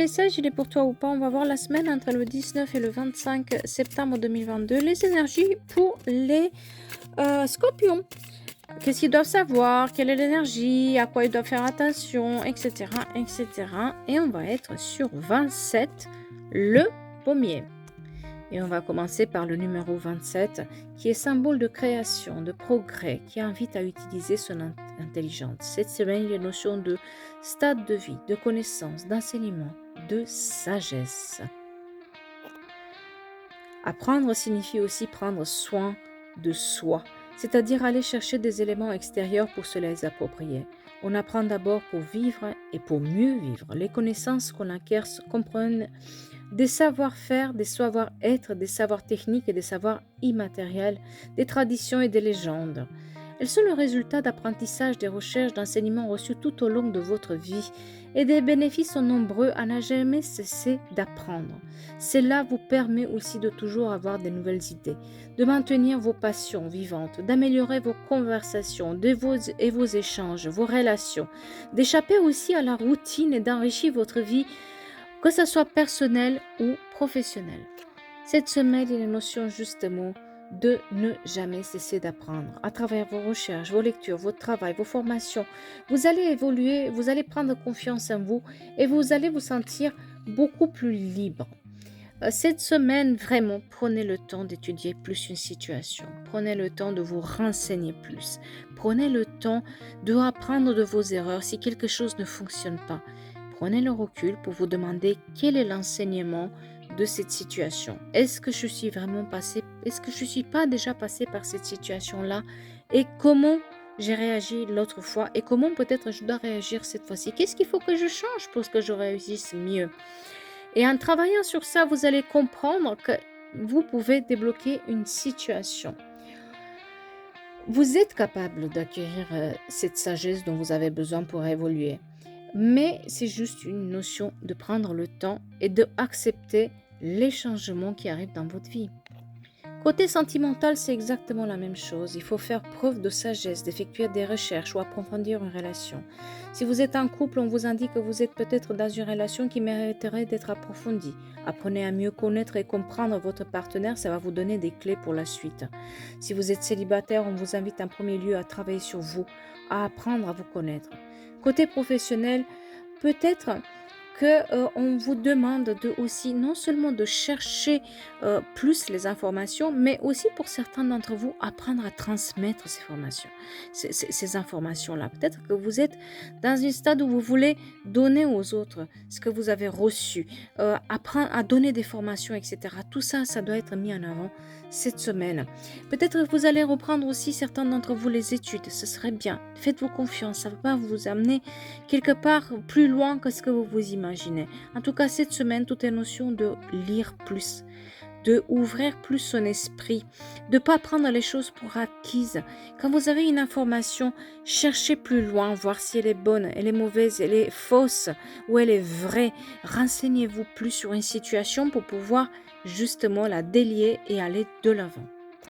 message, il est pour toi ou pas? On va voir la semaine entre le 19 et le 25 septembre 2022. Les énergies pour les scorpions. Qu'est-ce qu'ils doivent savoir? Quelle est l'énergie? À quoi ils doivent faire attention? Etc. etc. Et on va être sur 27, le pommier. Et on va commencer par le numéro 27, qui est symbole de création, de progrès, qui invite à utiliser son intelligence. Cette semaine, il y a une notion de stade de vie, de connaissance, d'enseignement, de sagesse. Apprendre signifie aussi prendre soin de soi, c'est-à-dire aller chercher des éléments extérieurs pour se les approprier. On apprend d'abord pour vivre et pour mieux vivre. Les connaissances qu'on acquiert comprennent des savoir-faire, des savoir-être, des savoirs techniques et des savoirs immatériels, des traditions et des légendes. Elles sont le résultat d'apprentissage, des recherches, d'enseignements reçus tout au long de votre vie et des bénéfices sont nombreux à ne jamais cesser d'apprendre. Cela vous permet aussi de toujours avoir de nouvelles idées, de maintenir vos passions vivantes, d'améliorer vos conversations, vos échanges, vos relations, d'échapper aussi à la routine et d'enrichir votre vie, que ce soit personnel ou professionnel. Cette semaine, il y a une notion justement de ne jamais cesser d'apprendre. À travers vos recherches, vos lectures, votre travail, vos formations, vous allez évoluer, vous allez prendre confiance en vous et vous allez vous sentir beaucoup plus libre. Cette semaine, vraiment, prenez le temps d'étudier plus une situation. Prenez le temps de vous renseigner plus. Prenez le temps de apprendre de vos erreurs si quelque chose ne fonctionne pas. Prenez le recul pour vous demander quel est l'enseignement de cette situation. Est-ce que je suis vraiment passé, est-ce que je ne suis pas déjà passé par cette situation-là et comment j'ai réagi l'autre fois et comment peut-être je dois réagir cette fois-ci. Qu'est-ce qu'il faut que je change pour que je réussisse mieux? Et en travaillant sur ça, vous allez comprendre que vous pouvez débloquer une situation. Vous êtes capable d'acquérir cette sagesse dont vous avez besoin pour évoluer. Mais c'est juste une notion de prendre le temps et d'accepter les changements qui arrivent dans votre vie. Côté sentimental, c'est exactement la même chose. Il faut faire preuve de sagesse, d'effectuer des recherches ou approfondir une relation. Si vous êtes en couple, on vous indique que vous êtes peut-être dans une relation qui mériterait d'être approfondie. Apprenez à mieux connaître et comprendre votre partenaire, ça va vous donner des clés pour la suite. Si vous êtes célibataire, on vous invite en premier lieu à travailler sur vous, à apprendre à vous connaître. Côté professionnel, peut-être qu'on vous demande de aussi non seulement de chercher plus les informations, mais aussi pour certains d'entre vous, apprendre à transmettre ces formations, ces informations-là. Peut-être que vous êtes dans un stade où vous voulez donner aux autres ce que vous avez reçu, apprendre à donner des formations, etc. Tout ça, ça doit être mis en avant cette semaine. Peut-être que vous allez reprendre aussi certains d'entre vous les études, ce serait bien. Faites-vous confiance, ça va vous amener quelque part plus loin que ce que vous imaginez. En tout cas, cette semaine, toute est notion de lire plus, de ouvrir plus son esprit, de ne pas prendre les choses pour acquises. Quand vous avez une information, cherchez plus loin, voir si elle est bonne, elle est mauvaise, elle est fausse ou elle est vraie. Renseignez-vous plus sur une situation pour pouvoir justement la délier et aller de l'avant.